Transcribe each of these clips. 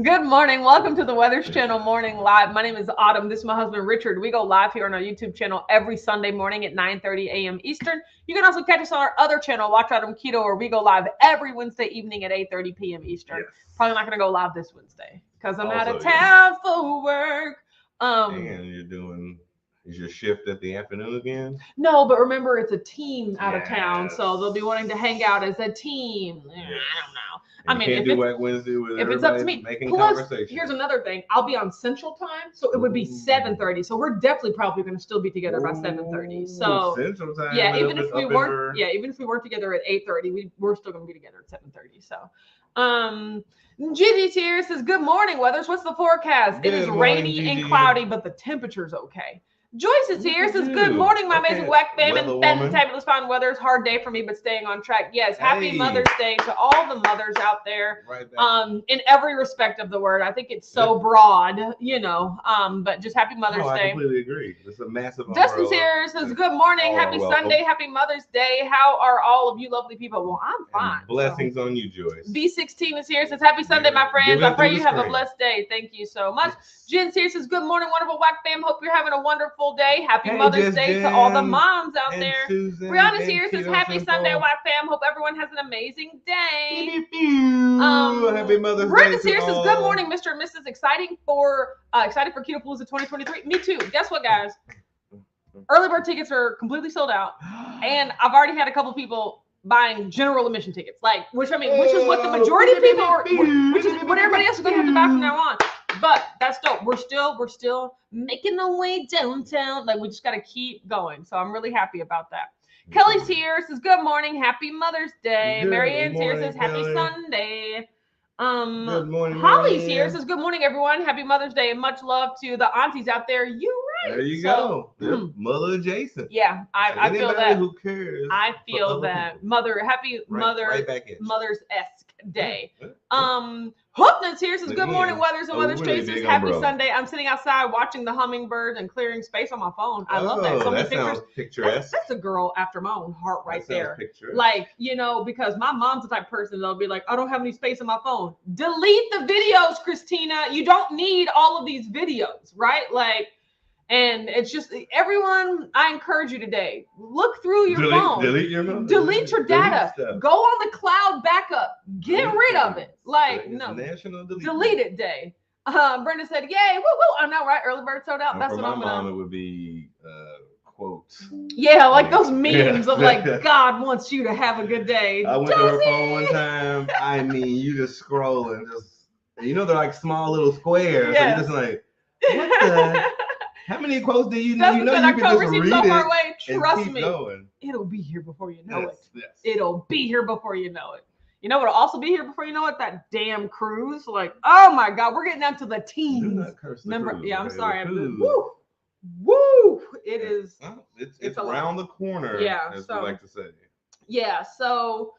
Good morning. Welcome to the Weathers Channel Morning Live. My name is Autumn. This is my husband, Richard. We go live here on our YouTube channel every Sunday morning at 9:30 a.m. Eastern. You can also catch us on our other channel, Watch Autumn Keto, where we go live every Wednesday evening at 8:30 p.m. Eastern. Yes. Probably not going to go live this Wednesday because I'm out of Also, town for work. And you're doing, is your shift at the afternoon again? No, but remember, it's a team out of town, Yes. so they'll be wanting to hang out as a team. I don't know. And you can't do Wack Wednesday with if it's up to everybody me. making Plus, conversation. here's another thing. I'll be on Central Time, so it would be 7:30. So we're definitely probably going to still be together by 7:30. So Central Time. yeah, even if we weren't together at 8:30, we're still going to be together at 7:30. So, Gigi's here, says good morning, Weathers. What's the forecast? It is rainy and cloudy, but the temperature's okay. Joyce is here, says good morning, my amazing Wack fam and fantabulous fine weather. It's a hard day for me, but staying on track. Yes, happy Mother's Day to all the mothers out there. In every respect of the word. I think it's so broad, but just happy Mother's Day. I completely agree. It's a massive Dustin's here, says good morning, happy Sunday, happy Mother's Day. How are all of you lovely people? Well, I'm fine. And blessings on you, Joyce. B16 is here, says happy Sunday, my friends. I pray you have a blessed day. Thank you so much. Jen's here, says good morning, wonderful Wack fam. Hope you're having a wonderful day. Happy Mother's Day to all the moms out there. Brianna's here, says happy Sunday, Wack fam. Hope everyone has an amazing day. Happy Mother's Day. Brenda's here, says good morning, Mr. and Mrs. Excited for Keto Palooza 2023. Me too. Guess what, guys? Early bird tickets are completely sold out, and I've already had a couple people buying general admission tickets, which is what the majority of people are, which is what everybody else is going to have to buy from now on. But that's dope. We're still making our way downtown. We just got to keep going. So I'm really happy about that. Kelly's here, says good morning, happy Mother's Day. Marianne's here, says happy Sunday. Good morning. Holly's here, says good morning, everyone. Happy Mother's Day and much love to the aunties out there. You right. There you go. Mother adjacent. Yeah, I feel that. Who cares? I feel that. Happy Mother's-esque Day. Hoopnut's here, says good morning, Weathers and Weathers Chasers. Happy Sunday. I'm sitting outside watching the hummingbirds and clearing space on my phone. I love that. So many pictures. Picturesque. That's a girl after my own heart right there. Picturesque. Because my mom's the type of person that'll be like, I don't have any space on my phone. Delete the videos, Christina. You don't need all of these videos, right? And it's just, everyone, I encourage you today, look through your phone. Delete your phone. Delete your data. Go on the cloud backup. Get rid of it. National delete it day. Brenda said, yay, woo, woo. I know, right? Early bird sold out. That's what I'm mom, it would be quotes. Yeah, those memes of God wants you to have a good day. I went to her phone one time. You just scroll and they're small little squares. Yes. So you're just what the? How many quotes do you know? You can just read so far it away. Trust me, going. It'll be here before you know it. Yes. It'll be here before you know it. You know what'll also be here before you know it? That damn cruise. Oh my God, we're getting down to the teens. Do not curse the cruise. Yeah, I'm sorry. Woo! It is. It's around the corner. Yeah, as we like to say. Yeah. So.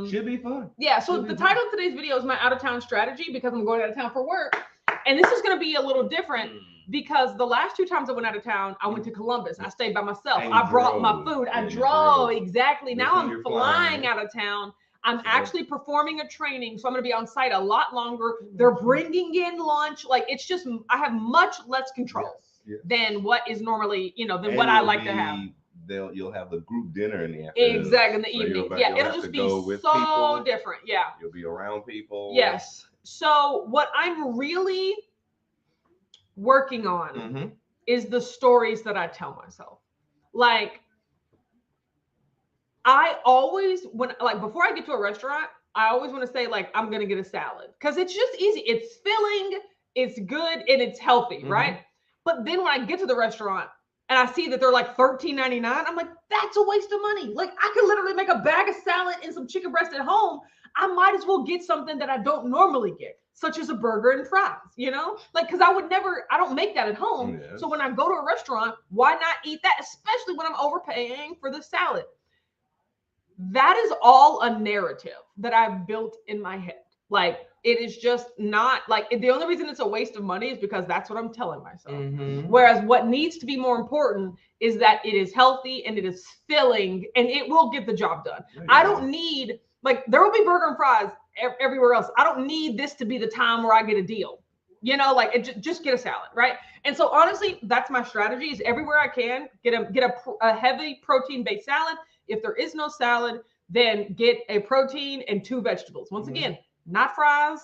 Should be fun. Yeah. So the title of today's video is my out of town strategy because I'm going out of town for work, and this is going to be a little different. Because the last 2 times I went out of town, I went to Columbus. I stayed by myself. I brought my food. I drove. Exactly. Now I'm flying out of town. I'm actually performing a training. So I'm going to be on site a lot longer. They're bringing in lunch. It's just, I have much less control than what is normally, than what I like to have. You'll have the group dinner in the afternoon. Exactly, in the evening. It'll just be so different. Yeah. You'll be around people. Yes. So what I'm really working on is the stories that I tell myself. I always, before I get to a restaurant, I always want to say I'm going to get a salad because it's just easy. It's filling, it's good, and it's healthy, right? But then when I get to the restaurant and I see that they're $13.99, I'm like, that's a waste of money. I could literally make a bag of salad and some chicken breast at home. I might as well get something that I don't normally get, such as a burger and fries, because I don't make that at home. Yes. So when I go to a restaurant, why not eat that, especially when I'm overpaying for the salad? That is all a narrative that I've built in my head. It is just not the only reason it's a waste of money is because that's what I'm telling myself. Whereas what needs to be more important is that it is healthy and it is filling and it will get the job done. I don't need, there will be burger and fries everywhere else. I don't need this to be the time where I get a deal. Like just get a salad, right? And so honestly, that's my strategy is everywhere I can get a heavy protein based salad. If there is no salad, then get a protein and 2 vegetables. Once again, not fries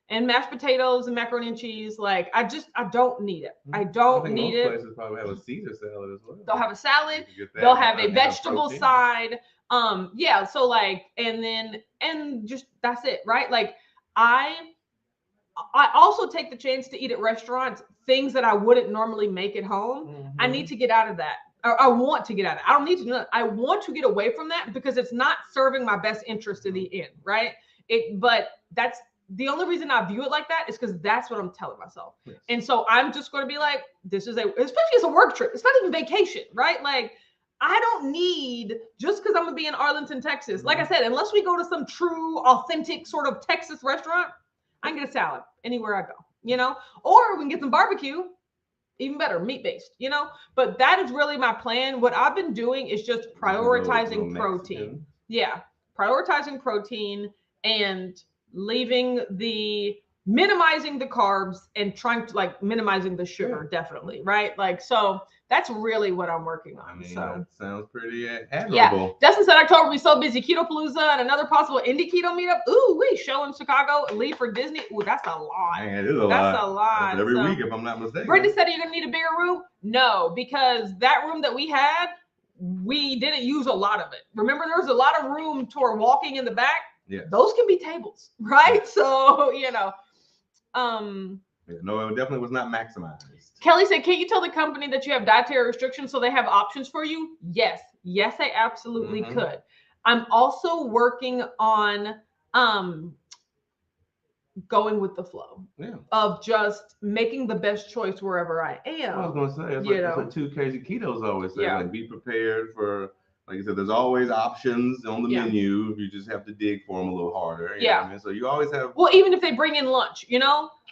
and mashed potatoes and macaroni and cheese. Like I don't need it. I don't need it. Most places probably have a Caesar salad as well. They'll have a salad. They'll have a vegetable side. Yeah. So like, and just that's it, right? Like I also take the chance to eat at restaurants, things that I wouldn't normally make at home. I need to get out of that. I want to get out of it. I don't need to do it. I want to get away from that because it's not serving my best interest in the end, right? But that's the only reason I view it like that is because that's what I'm telling myself. Yes. And so I'm just going to be like, especially as a work trip. It's not even vacation, right? Like I don't need, just because I'm going to be in Arlington, Texas. Like I said, unless we go to some true, authentic sort of Texas restaurant, I can get a salad anywhere I go, or we can get some barbecue, even better, meat-based, but that is really my plan. What I've been doing is just prioritizing protein. Yeah. Prioritizing protein and minimizing the carbs and trying to like minimizing the sugar, definitely. Right. Like, so that's really what I'm working on. That sounds pretty admirable. Yeah. Dustin said October will be so busy. Keto Palooza and another possible indie keto meetup. Ooh, show in Chicago, leave for Disney. Ooh, that's a lot. Man, it is a lot. That's a lot. Every week, if I'm not mistaken. Brittany said, are you going to need a bigger room? No, because that room that we had, we didn't use a lot of it. Remember, there was a lot of room toward walking in the back. Yeah. Those can be tables, right? So, no, it definitely was not maximized. Kelly said, can't you tell the company that you have dietary restrictions so they have options for you? Yes, I absolutely could. I'm also working on going with the flow of just making the best choice wherever I am. I was going to say, that's what 2 Crazy Ketos always say. Like, be prepared for, like I said, there's always options on the menu. You just have to dig for them a little harder. You know what I mean? So you always have. Well, even if they bring in lunch,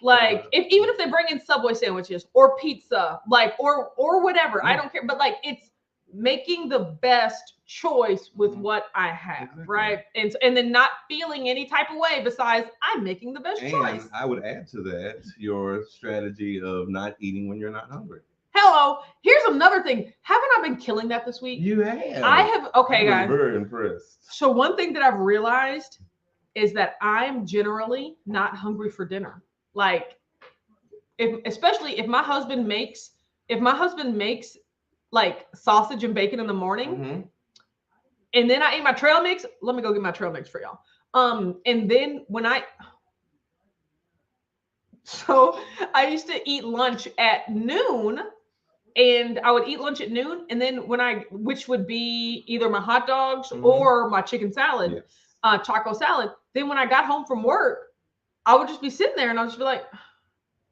like even if they bring in Subway sandwiches or pizza, like or whatever, I don't care. But like it's making the best choice with what I have, right? And then not feeling any type of way besides I'm making the best choice. I would add to that your strategy of not eating when you're not hungry. Hello. Here's another thing. Haven't I been killing that this week? You have. I have. Okay, guys. I'm very impressed. So one thing that I've realized is that I'm generally not hungry for dinner. Like, especially if my husband makes like sausage and bacon in the morning, and then I eat my trail mix. Let me go get my trail mix for y'all. And then so I used to eat lunch at noon. And I would eat lunch at noon, and then which would be either my hot dogs or my chicken salad, taco salad. Then when I got home from work, I would just be sitting there and I'll just be like,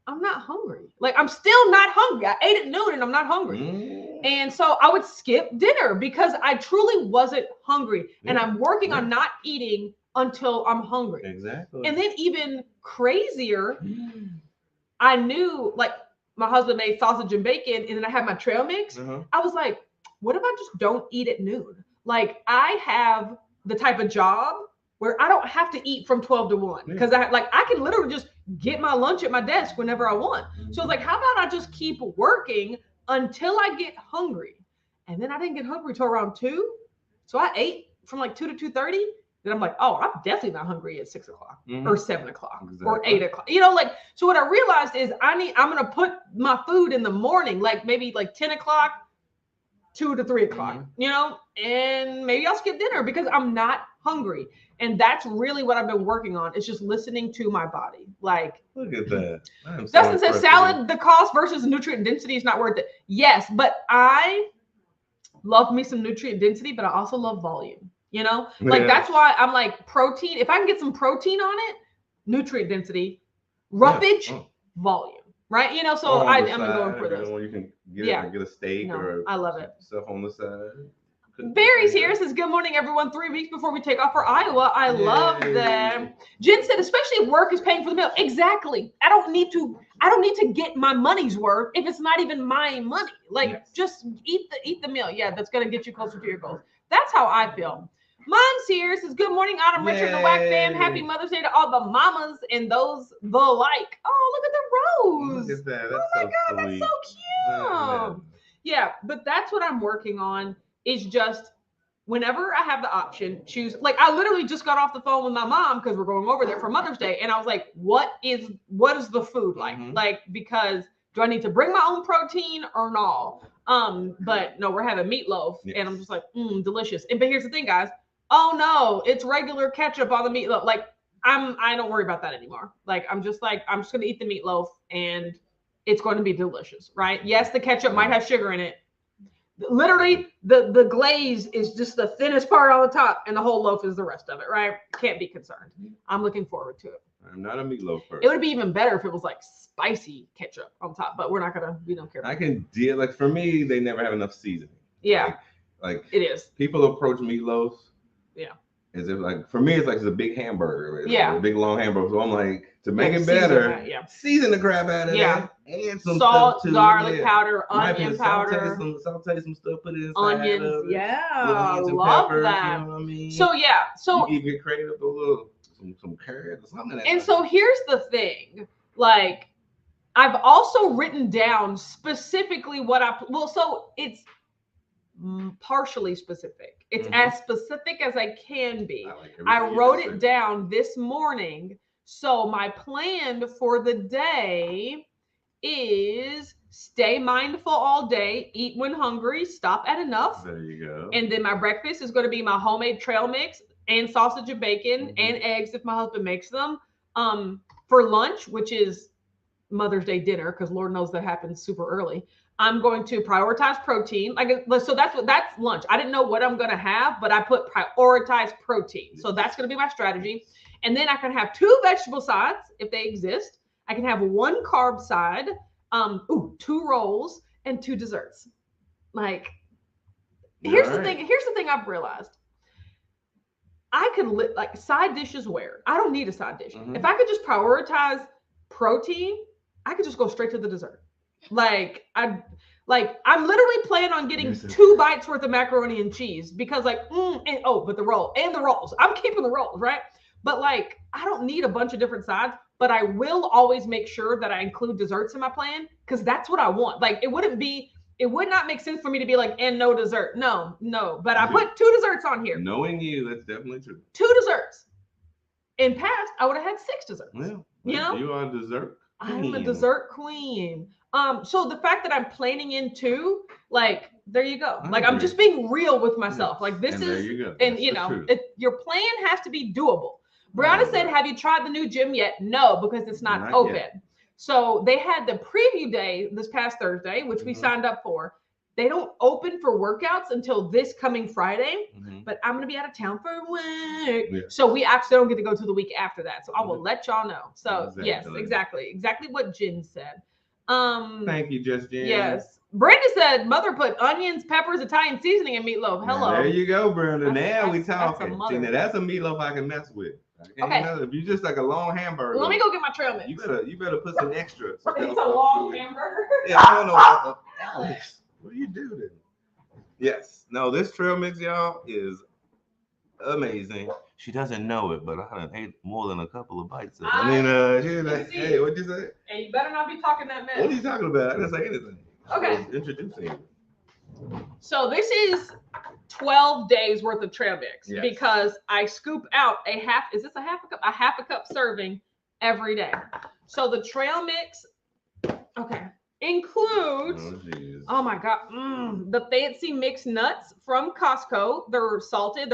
I'm not hungry. Like I'm still not hungry. I ate at noon and I'm not hungry. And so I would skip dinner because I truly wasn't hungry. And I'm working on not eating until I'm hungry. Exactly. And then even crazier, I knew like, my husband made sausage and bacon, and then I had my trail mix. I was like, what if I just don't eat at noon? Like I have the type of job where I don't have to eat from 12 to 1 because I can literally just get my lunch at my desk whenever I want. So it's like, how about I just keep working until I get hungry? And then I didn't get hungry till around 2. So I ate from like 2 to 2:30. Then I'm like, oh, I'm definitely not hungry at 6 o'clock or 7 o'clock or 8 o'clock. Like, so what I realized is I'm going to put my food in the morning, like maybe like 10 o'clock, 2 to 3 o'clock, and maybe I'll skip dinner because I'm not hungry. And that's really what I've been working on. It's just listening to my body. Like, look at that. Dustin says salad, the cost versus nutrient density is not worth it. Yes, but I love me some nutrient density, but I also love volume. That's why I'm like protein. If I can get some protein on it, nutrient density, roughage, volume, right? So I'm going for this. You can get a steak or I love it. Stuff on the side. Barry's here. Says good morning, everyone. 3 weeks before we take off for Iowa. I love them. Jen said, especially if work is paying for the meal. Exactly. I don't need to get my money's worth if it's not even my money. Like just eat the meal. Yeah, that's gonna get you closer to your goals. That's how I feel. Mom's here. Says, good morning, Autumn, Richard, the Whack fam. Happy Mother's Day to all the mamas and those the like. Oh, look at the rose. Look at that. That's oh my God, sweet. that's so cute. Yeah, but that's what I'm working on is just whenever I have the option, choose. Like I literally just got off the phone with my mom because we're going over there for Mother's Day. And I was like, what is the food like? Like, because do I need to bring my own protein or no? But no, we're having meatloaf. And I'm just like, delicious. But here's the thing, guys. Oh no, it's regular ketchup on the meatloaf. Like I don't worry about that anymore. Like I'm just gonna eat the meatloaf and it's going to be delicious, right? Yes, the ketchup might have sugar in it. Literally, the glaze is just the thinnest part on the top, and the whole loaf is the rest of it, right? Can't be concerned. I'm looking forward to it. I'm not a meatloaf person. It would be even better if it was like spicy ketchup on top, but we don't care. I can deal, like for me, they never have enough seasoning. Yeah. Like it is. People approach meatloafs. Yeah. As if like for me, it's like it's a big hamburger. It's yeah. Like a big long hamburger. So I'm like, to make it better, season the crap out of that. And some salt, stuff too. garlic powder, onion powder. Saute some stuff, put it inside. Onions, I love peppers, that. You know what I mean? So you can get creative with a little some carrots or something. And so here's the thing, like I've also written down specifically what so it's partially specific. It's as specific as I can be. I wrote it down this morning. So my plan for the day is stay mindful all day, eat when hungry, stop at enough. There you go. And then my breakfast is going to be my homemade trail mix and sausage and bacon and eggs if my husband makes them. For lunch, which is Mother's Day dinner, because Lord knows that happens super early, I'm going to prioritize protein. So that's lunch. I didn't know what I'm going to have, but I put prioritize protein. So that's going to be my strategy. And then I can have 2 vegetable sides if they exist. I can have 1 carb side, 2 rolls, and 2 desserts. Like, here's the thing I've realized. I could like side dishes where I don't need a side dish. If I could just prioritize protein, I could just go straight to the dessert. I'm literally planning on getting 2 bites worth of macaroni and cheese because but the rolls. I'm keeping the rolls, right? But like, I don't need a bunch of different sides, but I will always make sure that I include desserts in my plan because that's what I want. Like, it would not make sense for me to be like, and no dessert. No. But I put 2 desserts on here. Knowing you, that's definitely true. 2 desserts. In past, I would have had 6 desserts. Yeah. You know? You are a dessert queen. I'm a dessert queen. So the fact that I'm planning in 2, like, there you go. Like, I'm just being real with myself. Like, this is, there you go. And you know, your plan has to be doable. Brianna said, have you tried the new gym yet? No, because it's not open. Yet. So they had the preview day this past Thursday, which we signed up for. They don't open for workouts until this coming Friday, but I'm going to be out of town for a week. Yeah. So we actually don't get to go to the week after that. So I will let y'all know. So yes, exactly what Jen said. Thank you, Just Jen. Yes. Brenda said, mother put onions, peppers, Italian seasoning, and meatloaf. Hello. There you go, Brenda. Now we talking. That's a meatloaf I can mess with. Okay. If you just like a long hamburger. Let me go get my trail mix. You better put some extra. It's a long hamburger. Yeah, I don't know. Alex, what do you do then? Yes. No, this trail mix, y'all, is amazing. She doesn't know it, but I ate more than a couple of bites of it. She's like, hey, what'd you say? And you better not be talking that mess. What are you talking about? I didn't say anything. Okay. I was introducing you. So this is 12 days worth of trail mix because I scoop out a half a cup serving every day. So the trail mix, includes, oh my God, the fancy mixed nuts from Costco. They're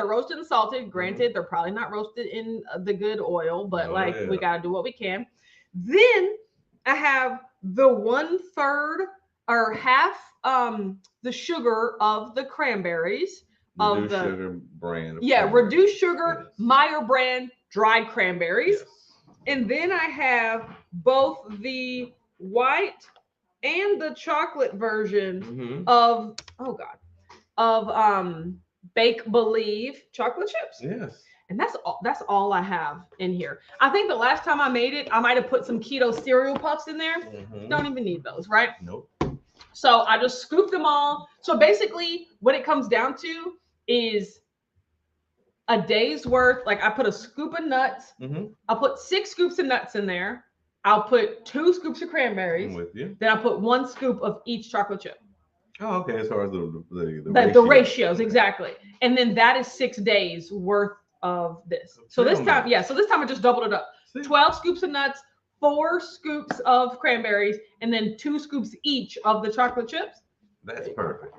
roasted and salted. Granted, they're probably not roasted in the good oil, but we got to do what we can. Then I have the 1/3 or half the sugar of the cranberries. Reduced sugar brand. Reduced sugar, Meyer brand dried cranberries. Yes. And then I have both the white and the chocolate version of Bake Believe chocolate chips. Yes. And that's all I have in here. I think the last time I made it, I might have put some keto cereal puffs in there. Don't even need those, right? Nope. So I just scoop them all. So basically what it comes down to is a day's worth. Like I put a scoop of nuts. Mm-hmm. I'll put 6 scoops of nuts in there. I'll put 2 scoops of cranberries. I'm with you. Then I'll put 1 scoop of each chocolate chip. Oh, okay. As far as the ratios, exactly. And then that is 6 days worth of this. So this time, yeah. So this time I just doubled it up. 12 scoops of nuts, 4 scoops of cranberries, and then 2 scoops each of the chocolate chips. That's perfect.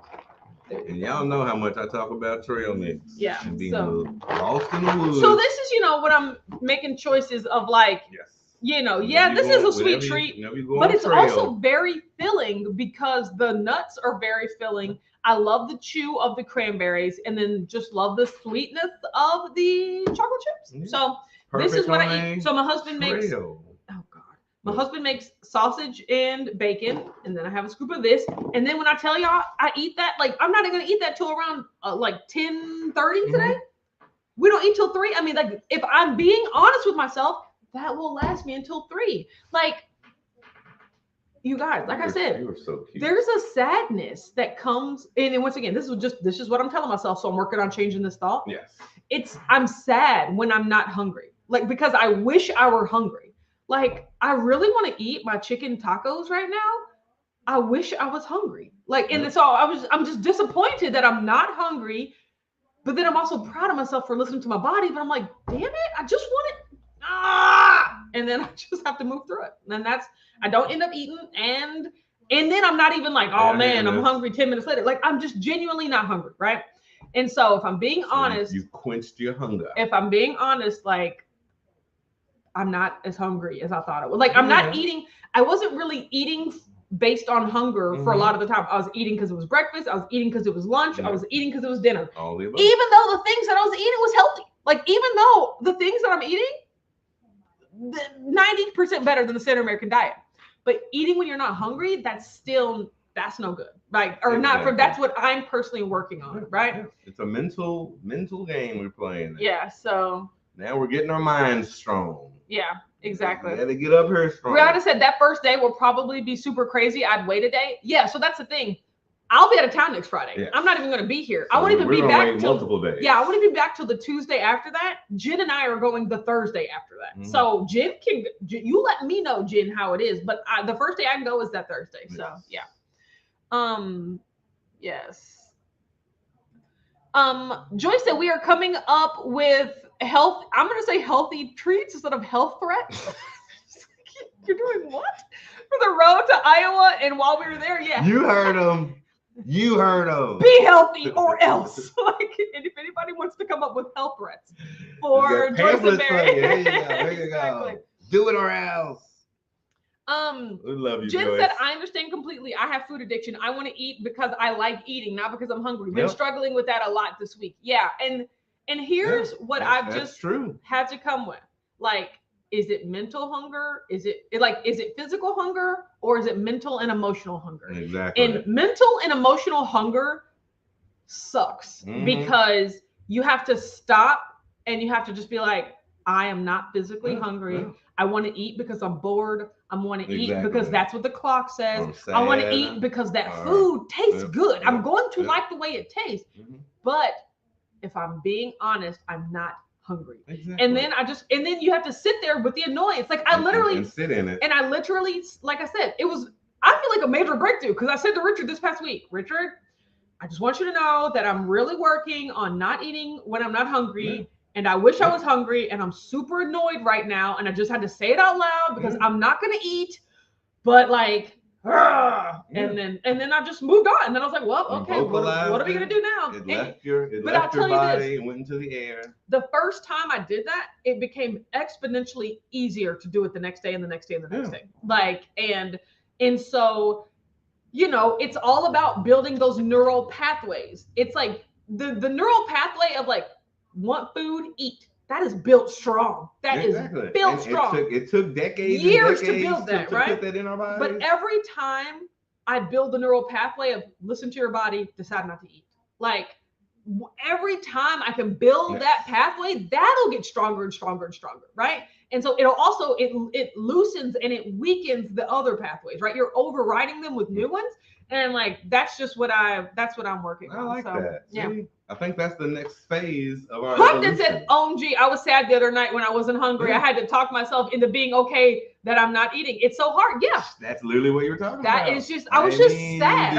And y'all know how much I talk about trail mix. Yeah. And being lost in the woods. So this is, what I'm making choices of, like, this is a sweet treat, but it's also very filling because the nuts are very filling. I love the chew of the cranberries and then just love the sweetness of the chocolate chips. Yeah. So this is what I eat. So my husband makes, my husband makes sausage and bacon, and then I have a scoop of this. And then when I tell y'all I eat that, like, I'm not even gonna eat that till around like 10:30 today. We don't eat till 3. I mean, like, if I'm being honest with myself, that will last me until 3. Like, you guys, like I said, you were so cute. There's a sadness that comes, and once again, this is what I'm telling myself. So I'm working on changing this thought. Yes. I'm sad when I'm not hungry. Like, because I wish I were hungry. Like, I really want to eat my chicken tacos right now. I wish I was hungry. Like, and so I'm just disappointed that I'm not hungry, but then I'm also proud of myself for listening to my body. But I'm like, damn it, I just want it. And then I just have to move through it. And I don't end up eating. And then I'm not even like, oh man, I'm hungry 10 minutes later. Like, I'm just genuinely not hungry. Right. And so if I'm being honest, you quenched your hunger. If I'm being honest, like, I'm not as hungry as I thought I would. Like, I'm not eating. I wasn't really eating based on hunger for a lot of the time. I was eating because it was breakfast. I was eating because it was lunch. I was eating because it was dinner. Even though the things that I was eating was healthy. Like, even though the things that I'm eating, 90% better than the standard American diet. But eating when you're not hungry, that's no good. Right. Or not for, that's what I'm personally working on. Right. Yeah. It's a mental game we're playing there. Yeah. So now we're getting our minds strong. Yeah, exactly. We got to get up here strong. Brianna said that first day will probably be super crazy. I'd wait a day. Yeah, so that's the thing. I'll be out of town next Friday. Yes. I'm not even going to be here. So I won't even be back till multiple days. Yeah, I won't even be back till the Tuesday after that. Jen and I are going the Thursday after that. Mm-hmm. So Jen you let me know, Jen, how it is. But the first day I can go is that Thursday. Yes. So yeah. Yes. Joyce said we are coming up with health. I'm going to say healthy treats instead of health threats. You're doing what? For the road to Iowa, and while we were there, yeah. You heard them. You heard them. Be healthy or else. Like, and if anybody wants to come up with health threats for Joyce and Mary. There you go. There you go. Exactly. Do it or else. We love you, Jen Joyce. said, I understand completely. I have food addiction. I want to eat because I like eating, not because I'm hungry. Been struggling with that a lot this week. Yeah. And here's what I've just had to come with. Like, is it mental hunger? Is it physical hunger, or is it mental and emotional hunger? Exactly. And mental and emotional hunger sucks because you have to stop and you have to just be like, I am not physically hungry. Yeah. I want to eat because I'm bored. I want to eat because that's what the clock says. I want to eat because that food tastes good. I'm going to like the way it tastes. But if I'm being honest, I'm not hungry. Exactly. And then you have to sit there with the annoyance. Like, I literally sit in it. And I literally, like I said, I feel like a major breakthrough because I said to Richard this past week, Richard, I just want you to know that I'm really working on not eating when I'm not hungry. Yeah. And I wish I was hungry, and I'm super annoyed right now. And I just had to say it out loud because I'm not going to eat, but like, and then I just moved on. And then I was like, well, okay, what are we going to do now? It left your body and went into the air. The first time I did that, it became exponentially easier to do it the next day and the next day and the next day. Like, and so, it's all about building those neural pathways. It's like the neural pathway of like, want food, eat. That is built strong. That is built strong. It took decades, years to build that, right? Put that in our bodies. But every time I build the neural pathway of listen to your body, decide not to eat. Like, every time I can build that pathway, that'll get stronger and stronger and stronger, right? And so it'll also it loosens and it weakens the other pathways, right? You're overriding them with new ones, and like that's what I'm working on. I like that. Yeah. I think that's the next phase of our Clifton said, OMG, I was sad the other night when I wasn't hungry. Yeah. I had to talk myself into being okay that I'm not eating. It's so hard. Yeah. That's literally what you're talking about. That is just, I was just sad.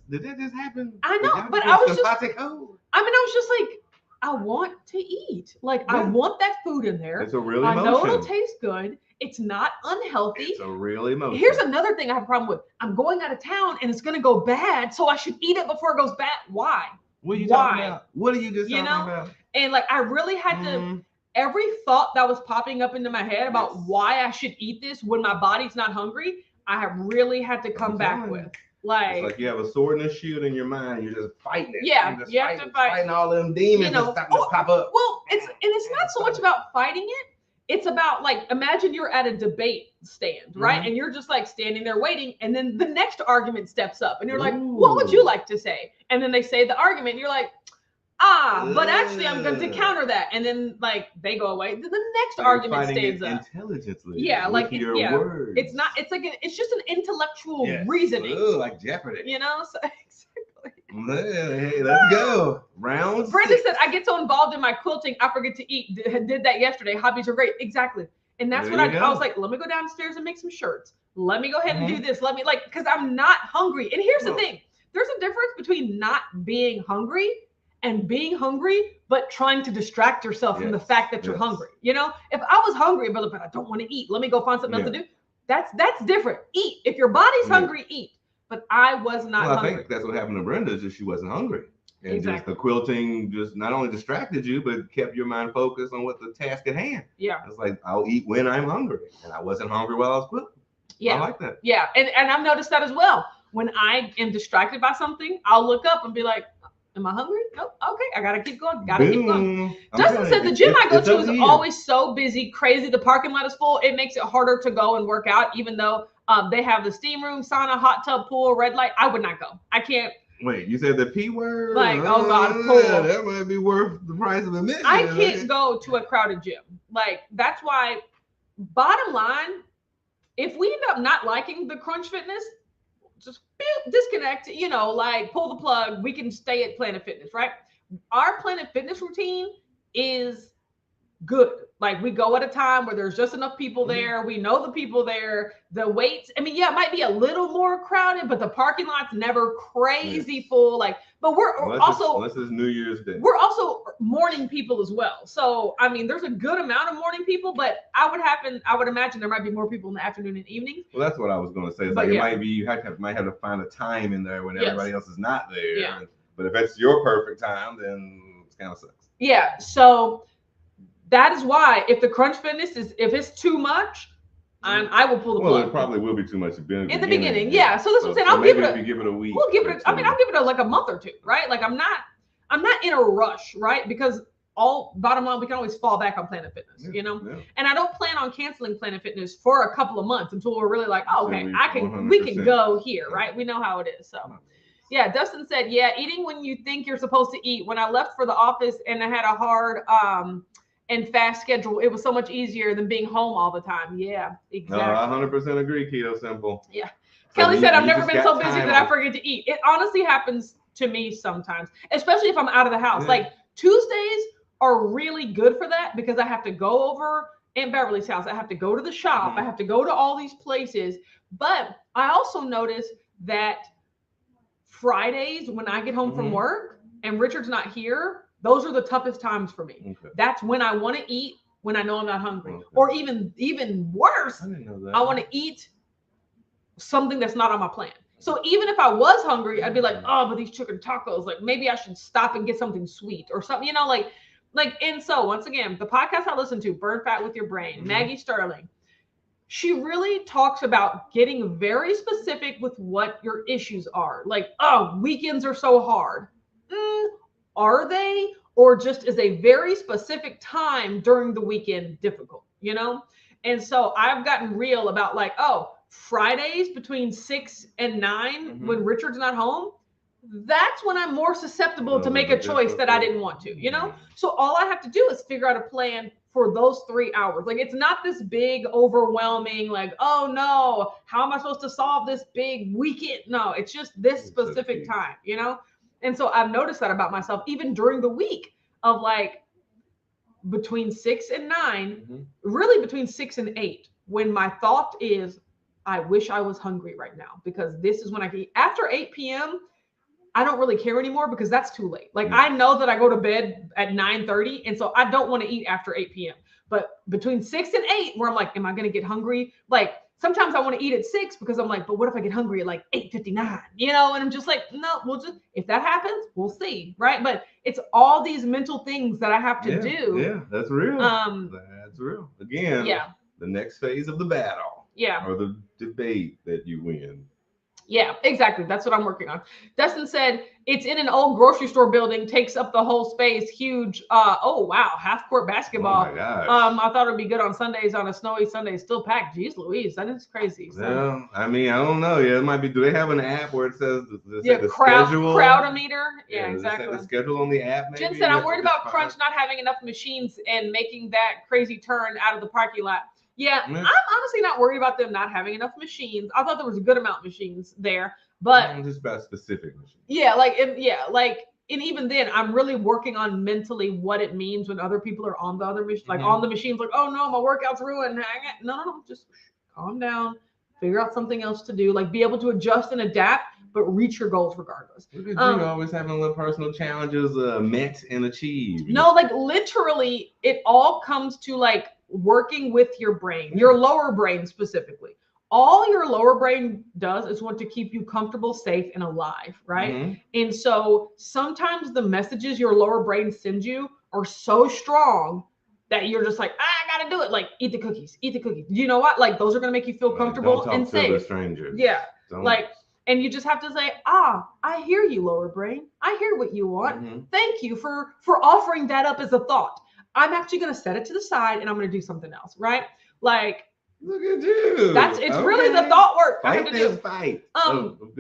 Did that just happen? I know, but I was just, I was just like, I want to eat. Like, I want that food in there. It's a real emotion. I know it'll taste good. It's not unhealthy. It's a real emotion. Here's another thing I have a problem with. I'm going out of town and it's going to go bad, so I should eat it before it goes bad. Why? What are you talking about? What are you just talking about? And like, I really had to, every thought that was popping up into my head about why I should eat this when my body's not hungry, I have really had to come back with. Like, it's like you have a sword and a shield in your mind. You're just fighting it. Yeah, you have to fight. Fighting all them demons that pop up. Well, it's not so much about fighting it. It's about, like, imagine you're at a debate stand, right? And you're just like standing there waiting, and then the next argument steps up, and you're like, what would you like to say? And then they say the argument, and you're like, but actually I'm going to counter that. And then, like, they go away. The next argument stands up. Intelligently. Yeah, like, words. It's not, it's like, it's just an intellectual reasoning. Ooh, like Jeopardy. You know? So, hey, let's go. Round Brenda 6. said, I get so involved in my quilting, I forget to eat. Did that yesterday. Hobbies are great. Exactly. And that's what I was like, let me go downstairs and make some shirts. Let me go ahead and do this. Let me, like, because I'm not hungry. And here's the thing. There's a difference between not being hungry and being hungry, but trying to distract yourself from the fact that you're hungry. You know, if I was hungry, but I don't want to eat, let me go find something else to do. That's different. Eat. If your body's hungry, eat. But I was not hungry. I think that's what happened to Brenda, is just she wasn't hungry. And just the quilting just not only distracted you, but kept your mind focused on what the task at hand. Yeah. It's like, I'll eat when I'm hungry. And I wasn't hungry while I was quilting. Yeah. I like that. Yeah. And I've noticed that as well. When I am distracted by something, I'll look up and be like, am I hungry? Nope. Okay. I got to keep going. Keep going. Justin said the gym I go to is always so busy, crazy. The parking lot is full. It makes it harder to go and work out, even though they have the steam room, sauna, hot tub, pool, red light. I would not go. I can't. Wait, you said the P word? Like, oh God, pool. That might be worth the price of admission. I can't go to a crowded gym. Like, that's why, bottom line, if we end up not liking the Crunch Fitness, just disconnect, you know, like pull the plug. We can stay at Planet Fitness, right? Our Planet Fitness routine is good. Like, we go at a time where there's just enough people there. We know the people there. The weights, I mean, yeah, it might be a little more crowded, but the parking lot's never crazy full. Like, but we're unless it's New Year's Day. We're also morning people as well. So, I mean, there's a good amount of morning people, but I would imagine there might be more people in the afternoon and evening. Well, that's what I was going to say. It's like, it might be, you might have to find a time in there when everybody else is not there. Yeah. But if it's your perfect time, then it kind of sucks. Yeah. So that is why, if the Crunch Fitness if it's too much, I will pull the plug. Well, it probably will be too much in the beginning. Yeah. So that's what I'm saying. I'll give it a week. We'll give it. I'll give it like a month or two, right? Like, I'm not in a rush, right? Because bottom line, we can always fall back on Planet Fitness, you know. Yeah. And I don't plan on canceling Planet Fitness for a couple of months until we're really like, oh, okay, we can go here, right? We know how it is. So. Yeah, Dustin said, eating when you think you're supposed to eat. When I left for the office and I had a hard and fast schedule, it was so much easier than being home all the time. Yeah, exactly. No, I 100% agree, Keto Simple. Yeah. Kelly said, I've never been so busy that I forget to eat. It honestly happens to me sometimes, especially if I'm out of the house. Yeah. Like, Tuesdays are really good for that because I have to go over Aunt Beverly's house. I have to go to the shop. I have to go to all these places. But I also notice that Fridays, when I get home from work and Richard's not here, those are the toughest times for me. Okay. That's when I want to eat, when I know I'm not hungry. Okay. Or even worse, I want to eat something that's not on my plan. So even if I was hungry, I'd be like, oh, but these chicken tacos, like, maybe I should stop and get something sweet or something, you know, like, and so once again, the podcast I listen to, Burn Fat with Your Brain, Maggie Sterling, she really talks about getting very specific with what your issues are. Like, oh, weekends are so hard. Are they? Or just is a very specific time during the weekend difficult, you know? And so I've gotten real about, like, oh, Fridays between 6 and 9 when Richard's not home, that's when I'm more susceptible to make a choice that I didn't want to, you know? So all I have to do is figure out a plan for those 3 hours. Like, it's not this big, overwhelming, like, oh no, how am I supposed to solve this big weekend? No, it's just this specific time, you know? And so I've noticed that about myself, even during the week of like between 6 and 9, really between 6 and 8, when my thought is, I wish I was hungry right now, because this is when I can eat. After 8 p.m., I don't really care anymore because that's too late. Like I know that I go to bed at 9:30, and so I don't want to eat after 8 p.m. But between 6 and 8, where I'm like, am I going to get hungry? Like sometimes I want to eat at 6 because I'm like, but what if I get hungry at like 8:59? You know, and I'm just like, no, we'll just, if that happens, we'll see, right? But it's all these mental things that I have to do. Yeah, that's real. That's real. Again, the next phase of the battle. Yeah. Or the debate that you win. Yeah, exactly. That's what I'm working on. Dustin said it's in an old grocery store building, takes up the whole space, huge. Oh wow, half court basketball. Oh my gosh. I thought it'd be good on Sundays, on a snowy Sunday, still packed. Jeez Louise, that is crazy. So. Well, I mean, I don't know. Yeah, it might be. Do they have an app where it says the schedule? Crowdometer. Yeah, exactly. The schedule on the app. Maybe? Jen said, I'm worried about Crunch not having enough machines and making that crazy turn out of the parking lot. Yeah, I'm honestly not worried about them not having enough machines. I thought there was a good amount of machines there, but just about specific machines. Yeah, and even then, I'm really working on mentally what it means when other people are on the other machine, like on the machines, like, oh no, my workout's ruined. No, just calm down, figure out something else to do, like be able to adjust and adapt, but reach your goals regardless. Look at you always having little personal challenges met and achieved. No, like literally, it all comes to like working with your brain, your lower brain specifically. All your lower brain does is want to keep you comfortable, safe, and alive, right? And so sometimes the messages your lower brain sends you are so strong that you're just like, I gotta do it. Like, eat the cookies, eat the cookies. You know what? Like, those are gonna make you feel comfortable and safe. Don't talk to strangers. Yeah. Like, and you just have to say, I hear you, lower brain. I hear what you want. Thank you for offering that up as a thought. I'm actually going to set it to the side and I'm going to do something else, right? Like, look at you. It's really the thought work. Fight this fight.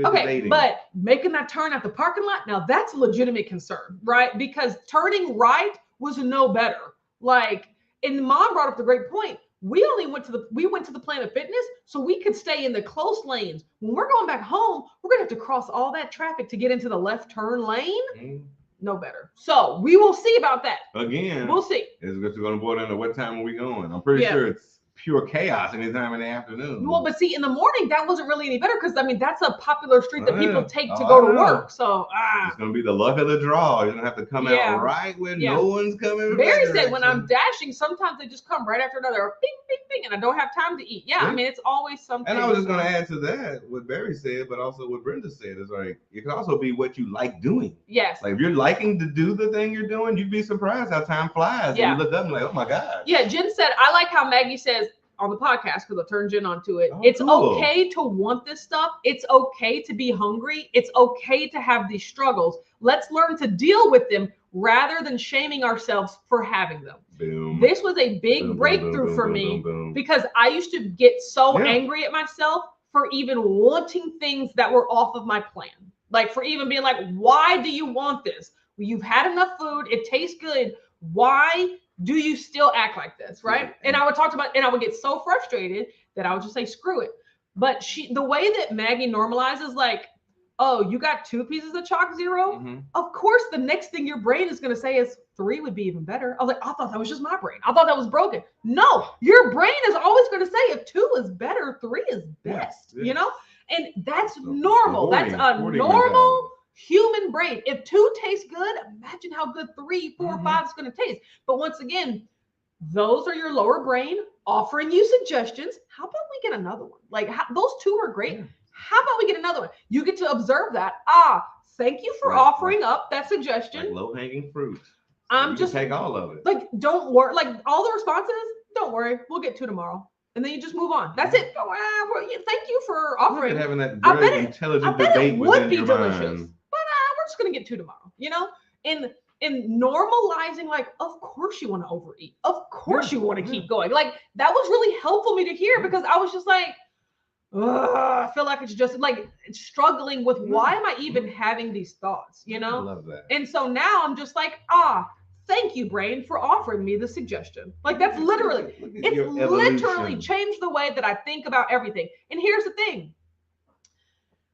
Okay, but making that turn at the parking lot, now that's a legitimate concern, right? Because turning right was no better. Like, and Mom brought up the great point. We went to the Planet Fitness so we could stay in the close lanes. When we're going back home, we're going to have to cross all that traffic to get into the left turn lane. No better. So we will see about that. Again, we'll see. It's going to boil down to what time are we going? I'm pretty sure it's pure chaos anytime in the afternoon. Well, but see, in the morning, that wasn't really any better because, I mean, that's a popular street that people take to go to work. So, it's going to be the luck of the draw. You're going to have to come out right when no one's coming. Barry said when I'm dashing, sometimes they just come right after another bing, bing, bing, and I don't have time to eat. Yeah, I mean, it's always something. And I was just going to add to that what Barry said, but also what Brenda said is like, it can also be what you like doing. Yes. Like if you're liking to do the thing you're doing, you'd be surprised how time flies. Yeah. And you look up and like, oh my God. Yeah, Jen said, I like how Maggie says, on the podcast, because I'll turn Jen onto it. It's okay to want this stuff. It's okay to be hungry. It's okay to have these struggles. Let's learn to deal with them rather than shaming ourselves for having them. Boom. This was a big breakthrough for me because I used to get so angry at myself for even wanting things that were off of my plan. Like for even being like, why do you want this? Well, you've had enough food. It tastes good. Why do you still act like this, right? And I would talk about, and I would get so frustrated that I would just say, screw it. But the way that Maggie normalizes, like, oh, you got 2 pieces of chalk zero? Of course, the next thing your brain is going to say is 3 would be even better. I was like, I thought that was just my brain. I thought that was broken. No, your brain is always going to say if 2 is better, 3 is best, you know? And that's normal. That's a normal human brain. If 2 tastes good, imagine how good 3, 4, 5 is going to taste. But once again, those are your lower brain offering you suggestions. How about we get another one? Like those 2 are great. How about we get another one? You get to observe that. Thank you for offering up that suggestion. Like low-hanging fruit. I'm just take all of it. Like, don't worry. Like all the responses, don't worry. We'll get 2 tomorrow. And then you just move on. That's it. Thank you for offering. Having that very intelligent debate would be delicious. But we're just gonna get 2 tomorrow, you know? And normalizing, like, of course you want to overeat. Of course you want to keep going. Like, that was really helpful me to hear because I was just like, I feel like it's just like struggling with why am I even having these thoughts, you know? I love that. And so now I'm just like, thank you, brain, for offering me the suggestion. Like that's literally, it's literally changed the way that I think about everything. And here's the thing.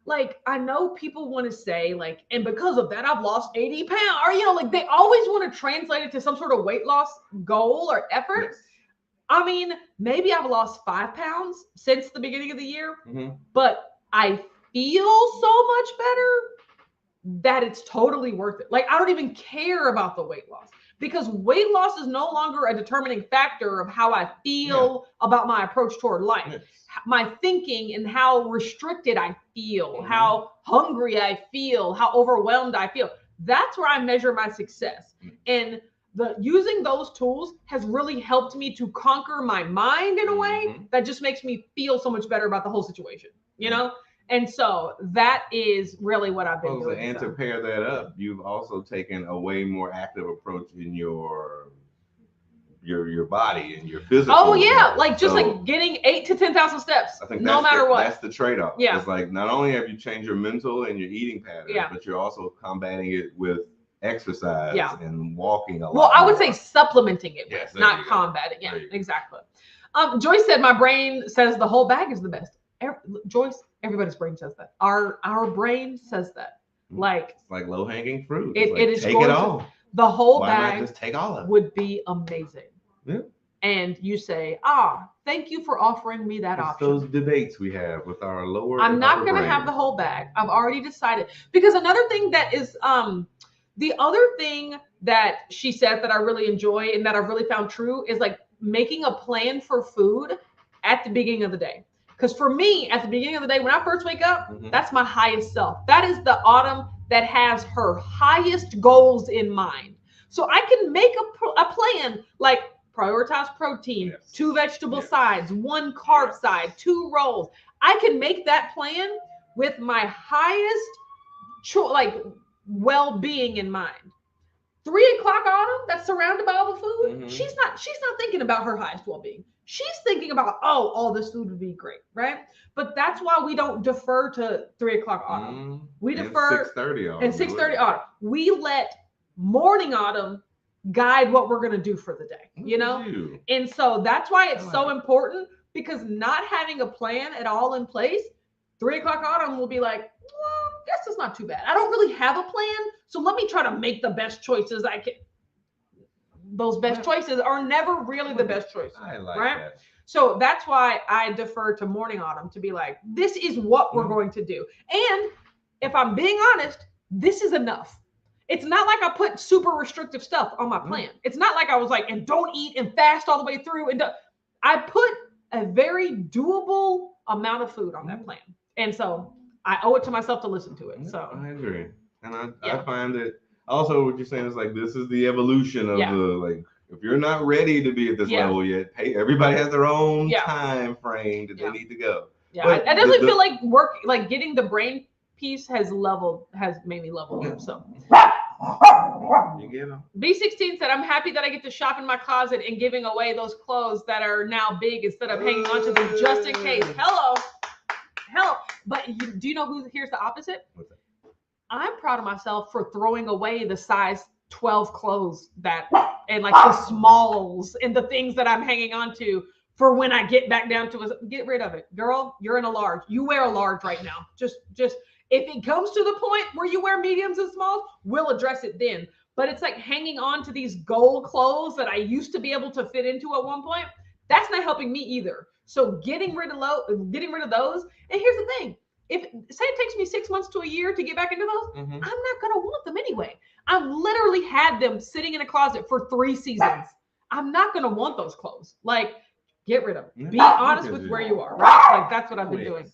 like, I know people want to say like, and because of that, I've lost 80 pounds, or, you know, like they always want to translate it to some sort of weight loss goal or effort. Yes. I mean, maybe I've lost 5 pounds since the beginning of the year, but I feel so much better that it's totally worth it. Like, I don't even care about the weight loss, because weight loss is no longer a determining factor of how I feel about my approach toward life. Yes. My thinking and how restricted I feel, how hungry I feel, how overwhelmed I feel. That's where I measure my success. And using those tools has really helped me to conquer my mind in a way that just makes me feel so much better about the whole situation, you know? And so that is really what I've been doing. And to pair that up, you've also taken a way more active approach in your body and your physical. Oh yeah, like just like getting 8,000 to 10,000 steps. I think no matter what. That's the trade-off. Yeah. It's like not only have you changed your mental and your eating patterns, but you're also combating it with exercise and walking a lot. Well, I would say supplementing it, not combating. Yeah, exactly. Joyce said my brain says the whole bag is the best. Joyce, everybody's brain says that. Our brain says that. Like, it's like low-hanging fruit. It is take it all. The whole bag just take all of it? Would be amazing. Yeah. And you say, thank you for offering me that option. Those debates we have with our lower. I'm not going to have the whole bag. I've already decided. Because another thing that is, the other thing that she said that I really enjoy and that I've really found true is like making a plan for food at the beginning of the day. Because for me, at the beginning of the day, when I first wake up, that's my highest self. That is the Autumn that has her highest goals in mind. So I can make a plan, like prioritize protein, 2 vegetable sides, 1 carb side, 2 rolls. I can make that plan with my highest well-being in mind. 3 o'clock Autumn, that's surrounded by all the food. She's not thinking about her highest well-being. She's thinking about, all this food would be great, right? But that's why we don't defer to 3 o'clock Autumn. We defer 6:30 Autumn. And 6:30 Autumn. We let morning Autumn guide what we're going to do for the day, you know? And so that's why it's so important, because not having a plan at all in place, 3 o'clock Autumn will be like, well, I guess it's not too bad. I don't really have a plan, so let me try to make the best choices I can. Those best choices are never really the best choices, that. So that's why I defer to morning Autumn to be like, this is what we're going to do. And if I'm being honest, this is enough. It's not like I put super restrictive stuff on my plan. It's not like I was like, and don't eat and fast all the way through. And I put a very doable amount of food on that plan. And so I owe it to myself to listen to it. So I agree. And I find that also what you're saying is like, this is the evolution of the, like, if you're not ready to be at this level yet, hey, everybody has their own time frame that they need to go. Yeah, I definitely feel like like getting the brain piece has made me level up. So you get them. B16 said, I'm happy that I get to shop in my closet and giving away those clothes that are now big instead of hanging on to them just in case. Hello. But do you know here's the opposite? What's that? I'm proud of myself for throwing away the size 12 clothes and like the smalls and the things that I'm hanging on to for when I get back down to get rid of it. Girl, you're in a large. You wear a large right now. Just if it comes to the point where you wear mediums and smalls, we'll address it then. But it's like hanging on to these gold clothes that I used to be able to fit into at one point. That's not helping me either. So getting rid of those. And here's the thing. Say it takes me 6 months to a year to get back into those, I'm not going to want them anyway. I've literally had them sitting in a closet for 3 seasons. I'm not going to want those clothes. Like, get rid of them. Be honest with where you are, right? Like, that's what I've been doing.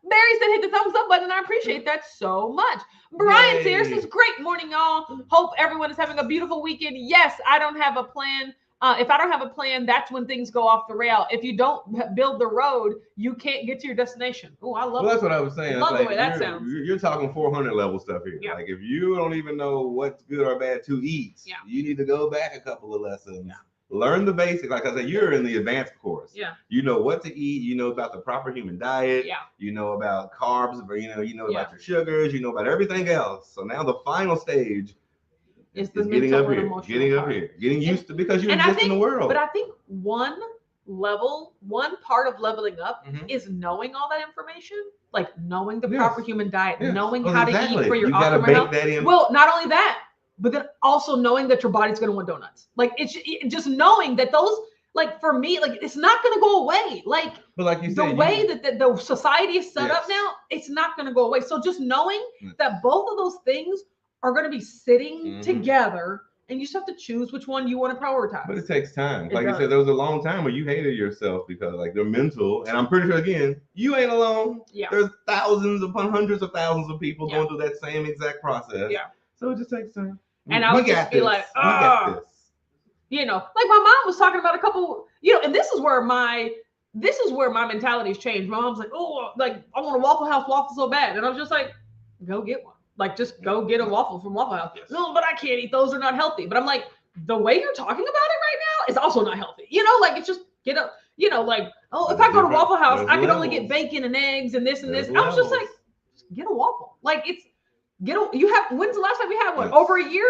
Barry said hit the thumbs up button. I appreciate that so much. Brian Sears says, great morning, y'all. Hope everyone is having a beautiful weekend. Yes, I don't have a plan. If I don't have a plan, that's when things go off the rail. If you don't build the road, you can't get to your destination. Oh, I love that's what I was saying. I love the way that sounds. You're talking 400 level stuff here. Yeah. Like if you don't even know what's good or bad to eat, you need to go back a couple of lessons. Yeah. Learn the basics. Like I said, you're in the advanced course. Yeah. You know what to eat. You know about the proper human diet. Yeah. You know about carbs. You know about your sugars. You know about everything else. So now the final stage is getting up here, getting used to, because you're just in the world. But I think one one part of leveling up is knowing all that information, like knowing the proper human diet, knowing how to eat for your optimal health. Well, not only that, but then also knowing that your body's going to want donuts. Like it's just knowing that those, like for me, like it's not going to go away. Like, but like you said, the way that the society is set up now, it's not going to go away. So just knowing that both of those things are going to be sitting together, and you just have to choose which one you want to prioritize. But it takes time. Like you said, there was a long time where you hated yourself because like the mental, and I'm pretty sure again, you ain't alone. Yeah. There's thousands upon hundreds of thousands of people going through that same exact process. Yeah. So it just takes time. And I would just be like, oh, you know, like my mom was talking about a couple, you know, and this is where my mentality's changed. My mom's like, oh, like I want a Waffle House waffle so bad. And I was just like, go get one. Like, just go get a waffle from Waffle House. Yes. No, but I can't eat those. They're not healthy. But I'm like, the way you're talking about it right now is also not healthy. You know, like it's just get a, you know, like, oh, if I go to Waffle House, I can only get bacon and eggs and this and this. I was just like, just get a waffle. Like it's, when's the last time we had one? Over a year?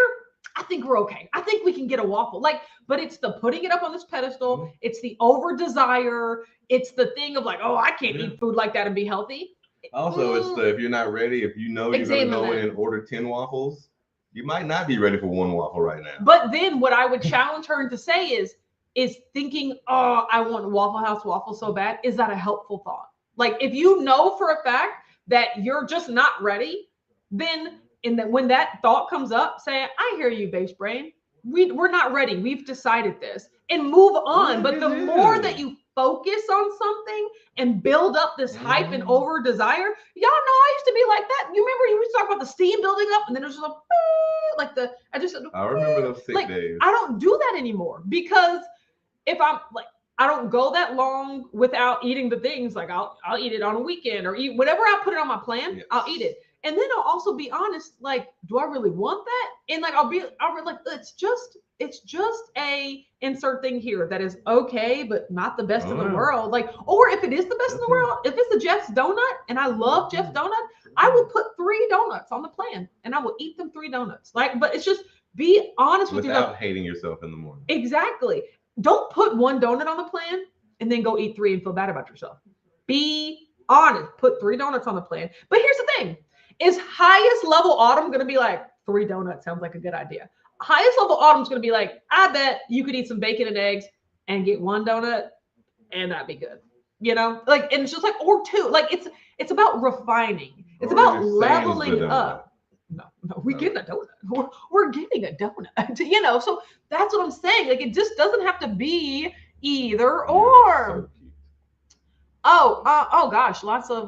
I think we're okay. I think we can get a waffle. Like, but it's the putting it up on this pedestal. It's the over desire. It's the thing of like, oh, I can't eat food like that and be healthy. Also, it's the, if you're not ready, if you know you're going to go in and order 10 waffles, you might not be ready for one waffle right now. But then what I would challenge her to say is thinking, oh, I want Waffle House waffle so bad. Is that a helpful thought? Like, if you know for a fact that you're just not ready, then when that thought comes up, say, I hear you, base brain. We're not ready. We've decided this, and move on. But the more that you focus on something and build up this hype and over desire, y'all know I used to be like that. You remember you used to talk about the steam building up, and then there's just I remember those sick days. I don't do that anymore, because if I'm like, I don't go that long without eating the things. Like I'll eat it on a weekend or eat whatever I put it on my plan. Yes. I'll eat it. And then I'll also be honest, like, do I really want that? And like, I'll be like, it's just a insert thing here that is okay, but not the best in the world. Like, or if it is the best in the world, if it's a Jeff's donut, and I love Jeff's donut, I will put 3 donuts on the plan, and I will eat them 3 donuts. Like, but it's just be honest with yourself. Without hating yourself in the morning. Exactly. Don't put 1 donut on the plan and then go eat 3 and feel bad about yourself. Be honest. Put 3 donuts on the plan. But here's the thing. Is highest level Autumn going to be like, 3 donuts sounds like a good idea? Highest level Autumn's going to be like, I bet you could eat some bacon and eggs and get 1 donut and that'd be good. You know, like, and it's just like, or 2, like it's about refining. It's about leveling up. No, we're getting a donut. We're getting a donut, you know? So that's what I'm saying. Like, it just doesn't have to be either or. Oh gosh, lots of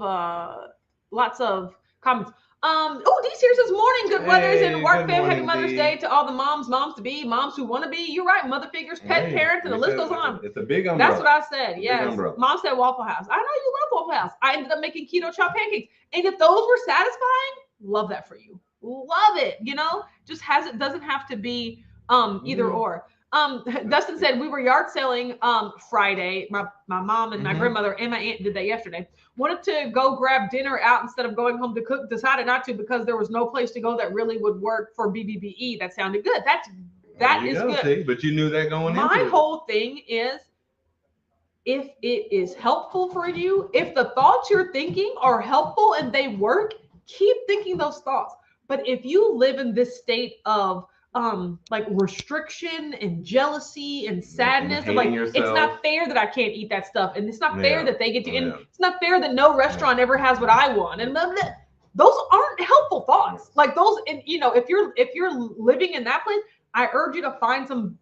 comments. Dee here says morning, good weathers and work fam. Happy Mother's Day to all the moms to be, moms who want to be. You're right, mother figures, pet parents, and the list goes on. It's a big umbrella. That's what I said. Yes, mom said Waffle House. I know you love Waffle House. I ended up making keto chopped pancakes, and if those were satisfying, love that for you. Love it. You know, just doesn't have to be either or. Dustin said we were yard selling Friday. My mom and my grandmother and my aunt did that yesterday. Wanted to go grab dinner out instead of going home to cook. Decided not to because there was no place to go that really would work for BBBE. That sounded good. That is good. See, but you knew that going into it. My whole thing is, if it is helpful for you, if the thoughts you're thinking are helpful and they work, keep thinking those thoughts. But if you live in this state of like restriction and jealousy and sadness, and like yourself. It's not fair that I can't eat that stuff, and it's not fair that they get to, and it's not fair that no restaurant ever has what I want, and those aren't helpful thoughts. Like those, and you know, if you're living in that place, I urge you to find some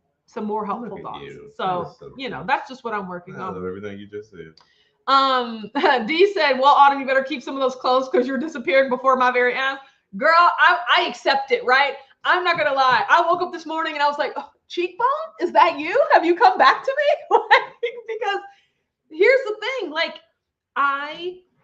more helpful thoughts. So you know, that's just what I'm working on. I love everything you just said. Dee said, well, Autumn, you better keep some of those clothes because you're disappearing before my very eyes. Girl, I accept it, right? I'm not going to lie. I woke up this morning and I was like, oh, Cheekbone, is that you? Have you come back to me? Because here's the thing. Like,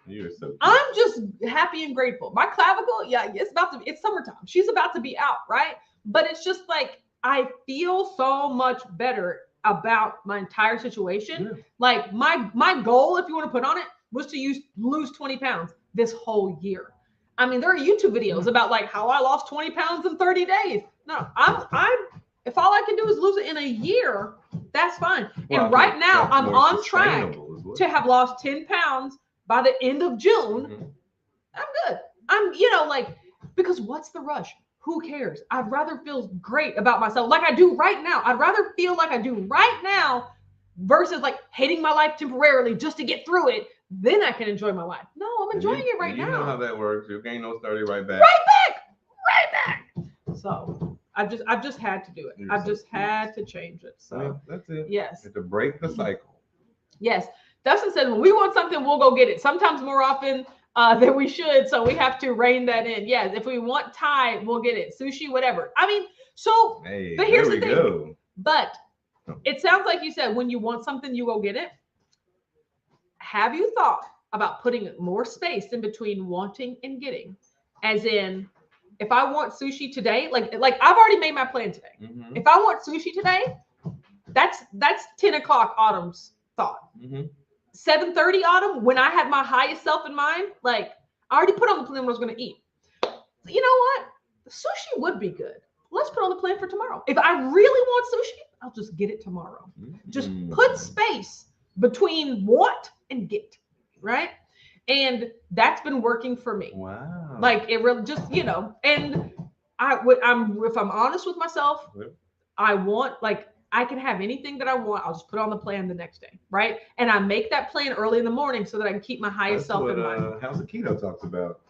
You're so cute. I'm just happy and grateful. My clavicle, it's summertime. She's about to be out, right? But it's just like, I feel so much better about my entire situation. Yeah. Like my goal, if you want to put on it, was to lose 20 pounds this whole year. I mean, there are YouTube videos about like how I lost 20 pounds in 30 days. No, If all I can do is lose it in a year, that's fine. Well, and right now, I'm on track well. to have lost 10 pounds by the end of June. Mm-hmm. I'm good. Because what's the rush? Who cares? I'd rather feel great about myself like I do right now. I'd rather feel like I do right now versus like hating my life temporarily just to get through it. Then I can enjoy my life. No, I'm enjoying it right now. You know how that works. You gain those 30 right back. Right back. So I've just had to do it. I've just had to change it. So that's it. Yes. To break the cycle. Yes. Dustin says when we want something, we'll go get it. Sometimes more often than we should. So we have to rein that in. Yes. If we want Thai, we'll get it. Sushi, whatever. I mean, so but here's the thing. Go. But it sounds like you said when you want something, you go get it. Have you thought about putting more space in between wanting and getting? As in, if I want sushi today, like I've already made my plan today. Mm-hmm. If I want sushi today, that's 10 o'clock Autumn's thought. Mm-hmm. 7:30 Autumn, when I had my highest self in mind, like I already put on the plan what I was going to eat. You know what? Sushi would be good. Let's put on the plan for tomorrow. If I really want sushi, I'll just get it tomorrow. Mm-hmm. Just put space between want and get, right? And that's been working for me. Wow. Like it really just, and if I'm honest with myself, I want, like, I can have anything that I want. I'll just put on the plan the next day, right? And I make that plan early in the morning so that I can keep my highest self in mind. How's the Keto talks about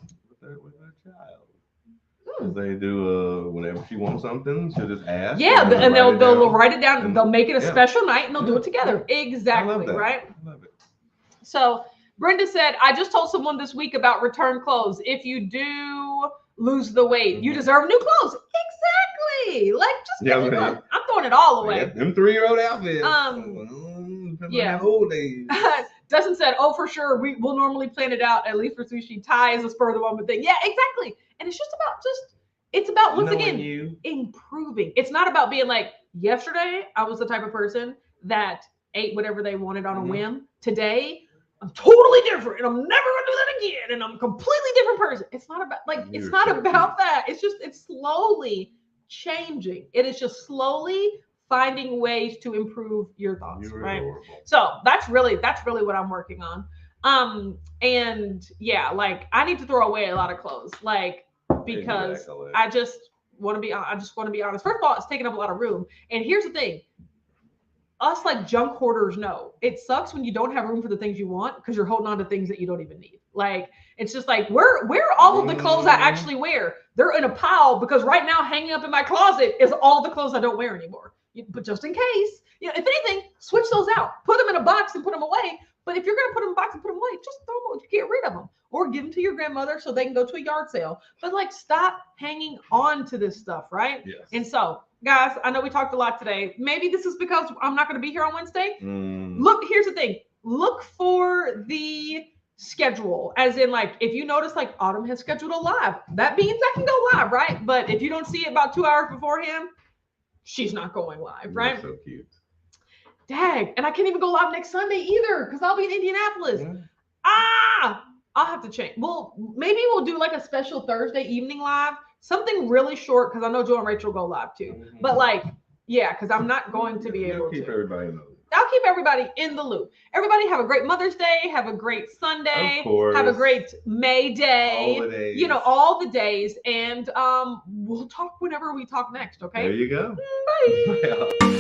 with her child. They do whenever she wants something, she'll just ask. Yeah, and they'll write it down. And they'll make it a special night, and they'll do it together. Exactly, right? I love it. So Brenda said, I just told someone this week about return clothes. If you do lose the weight, you deserve new clothes. Exactly. Like, just get new clothes. I'm throwing it all away. Them 3-year-old outfits. Yeah. Old days. Dustin said, oh, for sure. We'll normally plan it out, at least for sushi. Thai is a spur of the moment thing. Yeah, exactly. And it's just about it's about, once again, improving. It's not about being like, yesterday, I was the type of person that ate whatever they wanted on a whim. Today, I'm totally different, and I'm never gonna do that again, and I'm a completely different person. It's not about that. It's slowly changing. It is just slowly finding ways to improve your thoughts, right? Adorable. So that's really what I'm working on. And yeah, like I need to throw away a lot of clothes, like, because I just want to be honest. First of all, it's taking up a lot of room. And here's the thing. Us like junk hoarders know it sucks when you don't have room for the things you want because you're holding on to things that you don't even need. Like, it's just like, where are all of the clothes I actually wear? They're in a pile because right now hanging up in my closet is all the clothes I don't wear anymore. But just in case, if anything, switch those out. Put them in a box and put them away. But if you're going to put them in a box and put them away, just throw them away. Get rid of them. Or give them to your grandmother so they can go to a yard sale. But like, stop hanging on to this stuff, right? Yes. And so, guys, I know we talked a lot today. Maybe this is because I'm not going to be here on Wednesday. Look, here's the thing. Look for the schedule. As in, like, if you notice, like, Autumn has scheduled a live, that means I can go live, right? But if you don't see it about 2 hours beforehand, she's not going live, right? That's so cute. Dang. And I can't even go live next Sunday either because I'll be in Indianapolis. Yeah. I'll have to change. Well, maybe we'll do like a special Thursday evening live. Something really short because I know Joe and Rachel go live too. Mm-hmm. But like, yeah, because I'm not going to be able to. Keep everybody in the loop. I'll keep everybody in the loop. Everybody have a great Mother's Day. Have a great Sunday. Of course. Have a great May Day. All the days. All the days. And we'll talk whenever we talk next, okay? There you go. Bye.